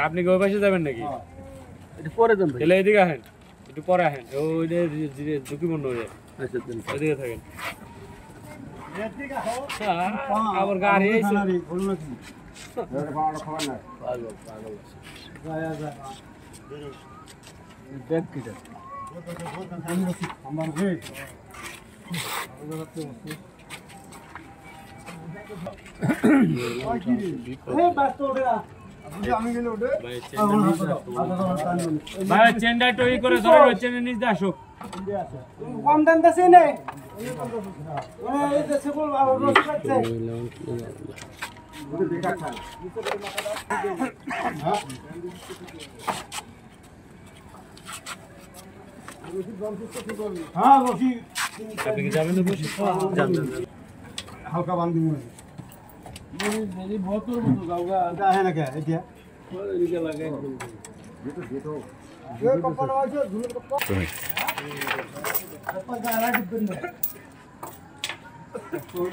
আপনি ওই পাশে যাবেন নাকি? একটু পরে যান তাহলে এদিকে আসেন, একটু পরে আসেন, ওই ঝুঁকি মনে হয়ে যায়। ওইদিকে থাকেন। আবার গাড়ি চেনটা একটু ই করে ধরে ওই চেনের নিচ দিয়ে আসুক। কম দাম দেশে নেই আপনি কি যাবেন না? বসে হালকা বান্ধি মনে বতর মতো যাওগা আছে না কে এটা এদিকে লাগে যেটা যেটা এই কপড় আছে ধুলোর কপড় কপড় গালা দিবেন না তোর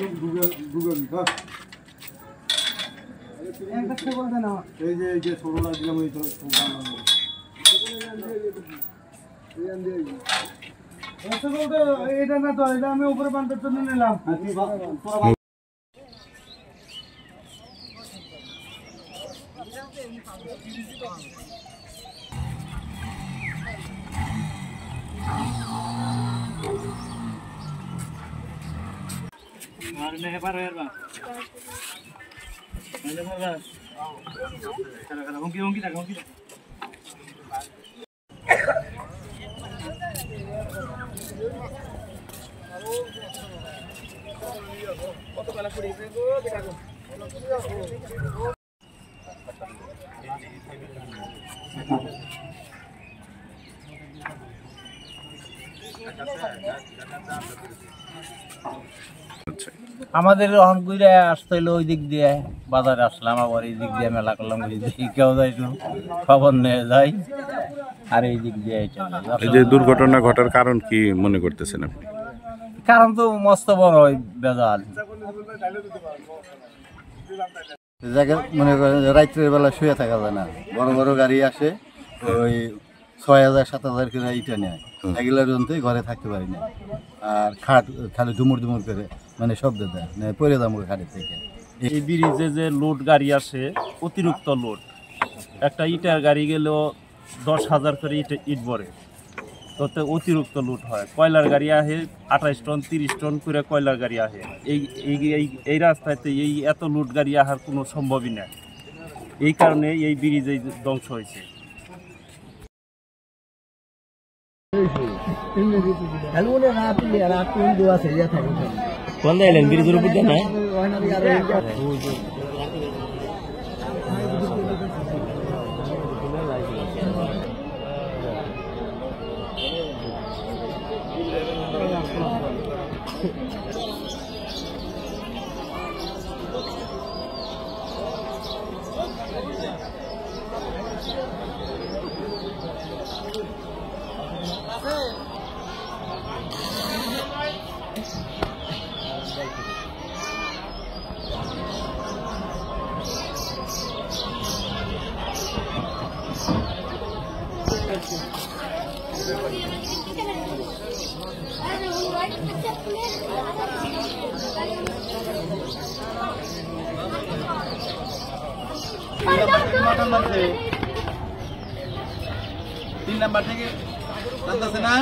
গুগল বাস একটা ছে বলতে না এই যে ছোটটা দিলাম ওই তো এটা না তো এটা আমি উপরে বাঁধার জন্য নিলাম আমাদের অহংগুড়ে আসতে হইলো ওই দিক দিয়ে বাজারে আসলাম, আবার এই দিক দিয়ে মেলা করলাম, কেউ যাইতো খবর নিয়ে যাই আর এই দিক দিয়ে এই যে দুর্ঘটনা ঘটার কারণ কি মনে করতেছেন আপনি? কারণ তো মস্ত বড় ওই বেজাল মনে করেন রাত্রের বেলা শুয়ে থাকা যায় না, বড় বড় গাড়ি আসে ওই ৬,০০০ ৭,০০০ করে ইটা নেয়, এগুলোর জন্য ঘরে থাকতে পারি না। আর খাট খালি ডুমুর ডুমুর করে মানে শব্দ দেয়, পরে দাম খাটের থেকে। এই ব্রিজে যে লোড গাড়ি আসে অতিরিক্ত লোড, একটা ইটার গাড়ি গেলেও ১০,০০০ করে ইট ভরে, তো অতিরিক্ত লোড হয়। কয়লার গাড়ি আহে ২৮ টন ৩০ টন করে কয়লার গাড়ি আহে। এই রাস্তাতে এই এত লোড গাড়ি আসার কোনো সম্ভবই না, এই কারণে এই ব্রিজ এই ধ্বংস হয়েছে। কোন এলেন ব্রিজের উপর দিয়ে না? তিন নাম্বার থেকে জানতেছে না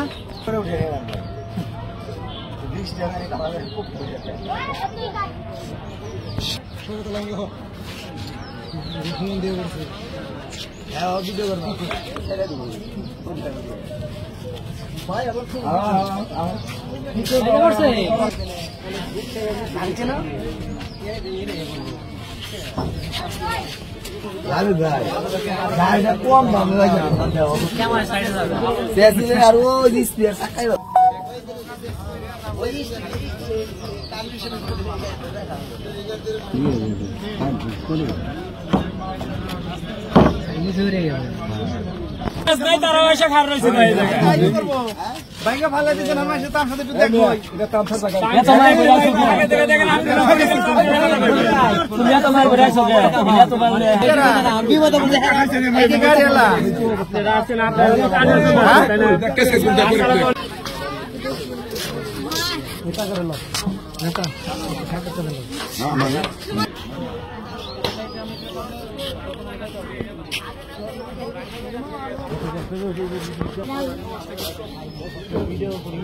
কম দাম লাগে আর ওই টাকাই তারা এসে খারাপ রয়েছে। ভাইকে ভালো দিতে না মাসে তার সাথে একটু দেখো এটা তার সাথে এত মার বইরা আছো আগে থেকে দেখেন আমি তুমি এত মার বইরা আছো কে এত মার বইরা কি বলতে বলতে এই যে গাড়ি এলা এটা আছে না আপনার কানে তাই না কেসে গুন্ডা করে এটা করে না এটা না মানে ভিডিও করি